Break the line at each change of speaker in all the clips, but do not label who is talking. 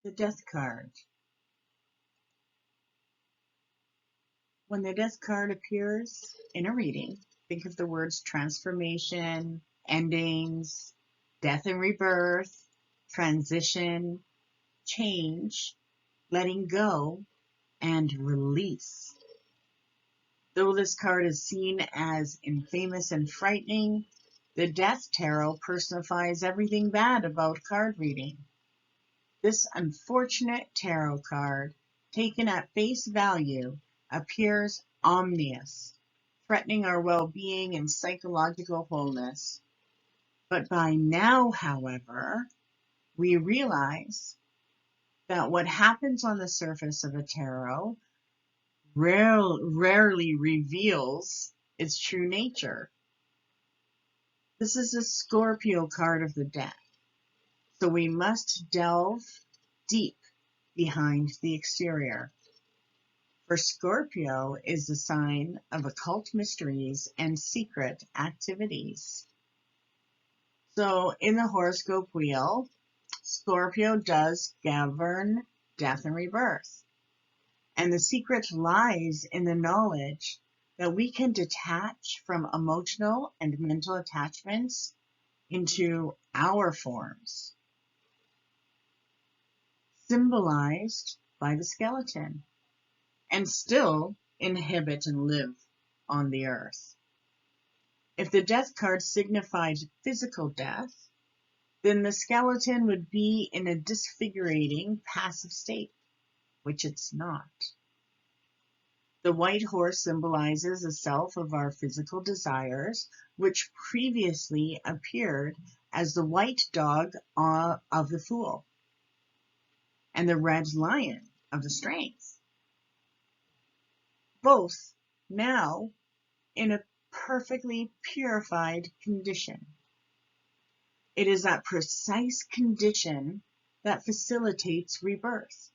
The Death card. When the Death card appears in a reading, think of the words transformation, endings, death and rebirth, transition, change, letting go, and release. Though this card is seen as infamous and frightening, the Death Tarot personifies everything bad about card reading. This unfortunate tarot card, taken at face value, appears ominous, threatening our well-being and psychological wholeness. But by now, however, we realize that what happens on the surface of a tarot rarely reveals its true nature. This is a Scorpio card of the death, so we must delve deep behind the exterior. For Scorpio is the sign of occult mysteries and secret activities. So in the horoscope wheel, Scorpio does govern death and rebirth. And the secret lies in the knowledge that we can detach from emotional and mental attachments into our forms, symbolized by the skeleton, and still inhabit and live on the earth. If the death card signified physical death, then the skeleton would be in a disfigurating passive state, which it's not. The white horse symbolizes the self of our physical desires, which previously appeared as the white dog of the fool and the red lion of the strength. Both now in a perfectly purified condition. It is that precise condition that facilitates rebirth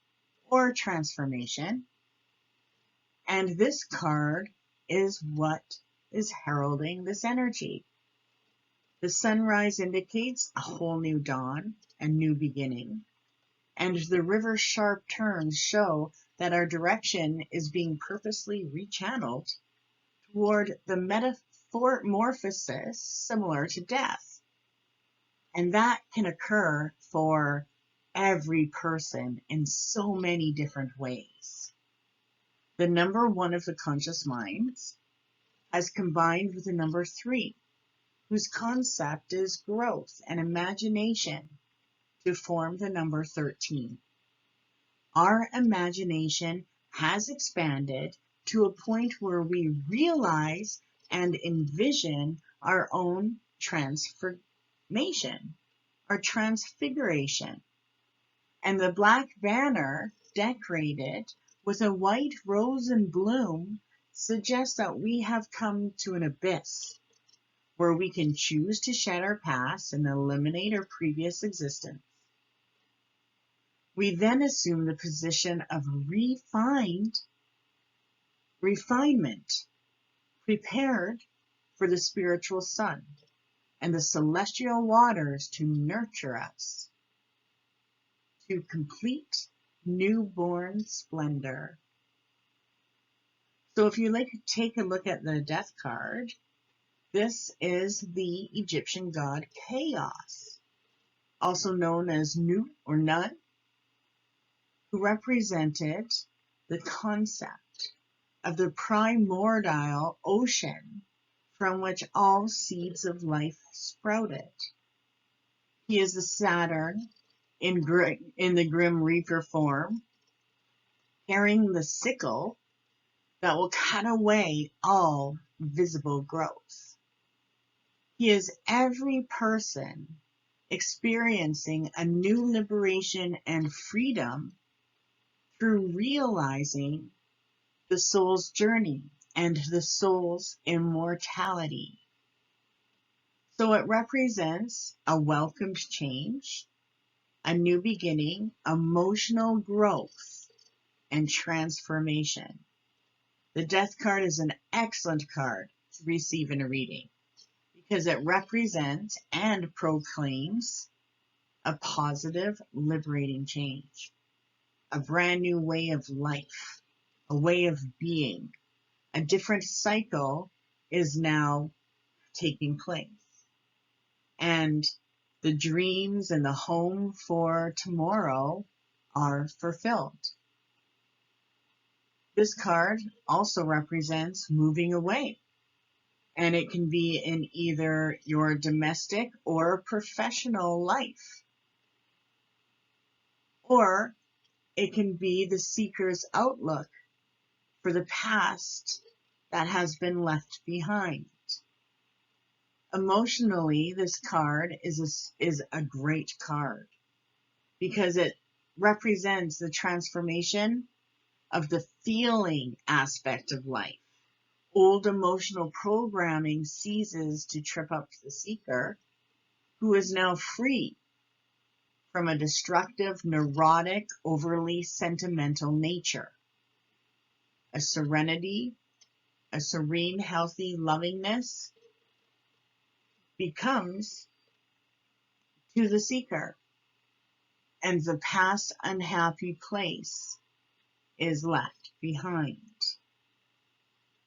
or transformation. And this card is what is heralding this energy. The sunrise indicates a whole new dawn, a new beginning. And the river's sharp turns show that our direction is being purposely rechanneled toward the metamorphosis similar to death. And that can occur for every person in so many different ways. The number 1 of the conscious minds has combined with the number 3, whose concept is growth and imagination, to form the number 13. Our imagination has expanded to a point where we realize and envision our own transformation, our transfiguration. And the black banner decorated with a white rose and bloom suggests that we have come to an abyss where we can choose to shed our past and eliminate our previous existence. We then assume the position of refinement, prepared for the spiritual sun and the celestial waters to nurture us to complete newborn splendor. So if you take a look at the death card, this is the Egyptian god Chaos, also known as Nut or Nun, who represented the concept of the primordial ocean from which all seeds of life sprouted. He is the Saturn in the Grim Reaper form, carrying the sickle that will cut away all visible growth. He is every person experiencing a new liberation and freedom through realizing the soul's journey and the soul's immortality. So it represents a welcomed change, a new beginning, emotional growth, and transformation. The death card is an excellent card to receive in a reading because it represents and proclaims a positive, liberating change. a brand new way of life, a way of being. A different cycle is now taking place. And the dreams and the home for tomorrow are fulfilled. This card also represents moving away. And it can be in either your domestic or professional life. Or it can be the seeker's outlook for the past that has been left behind. Emotionally, this card is a great card because it represents the transformation of the feeling aspect of life. Old emotional programming ceases to trip up the seeker, who is now free from a destructive, neurotic, overly sentimental nature. A serenity, a serene, healthy lovingness becomes to the seeker, and the past unhappy place is left behind.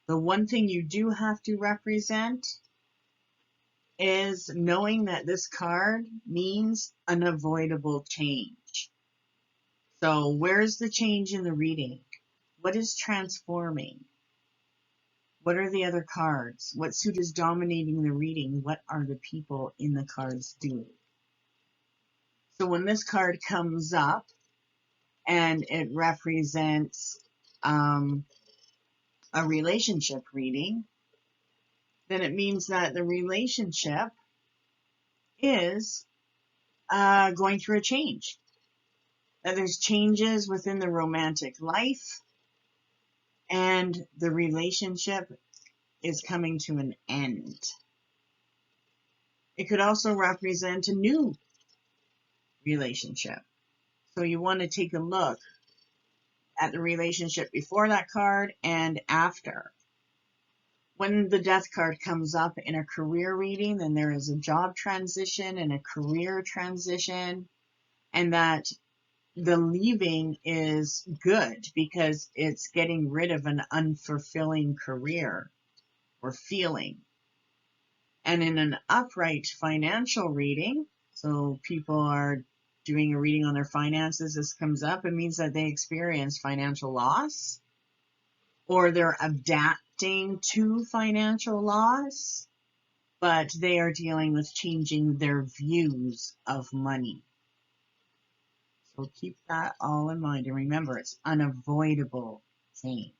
The one thing you do have to represent is knowing that this card means unavoidable change. So where's the change in the reading? What is transforming? What are the other cards? What suit is dominating the reading? What are the people in the cards doing? So when this card comes up and it represents a relationship reading, then it means that the relationship is going through a change. That there's changes within the romantic life, and the relationship is coming to an end. It could also represent a new relationship. So you want to take a look at the relationship before that card and after. When the death card comes up in a career reading, then there is a job transition and a career transition, and that the leaving is good because it's getting rid of an unfulfilling career or feeling. And in an upright financial reading, so people are doing a reading on their finances, this comes up, it means that they experience financial loss, or they're adapting to financial loss, but they are dealing with changing their views of money. So keep that all in mind, and remember, it's unavoidable change.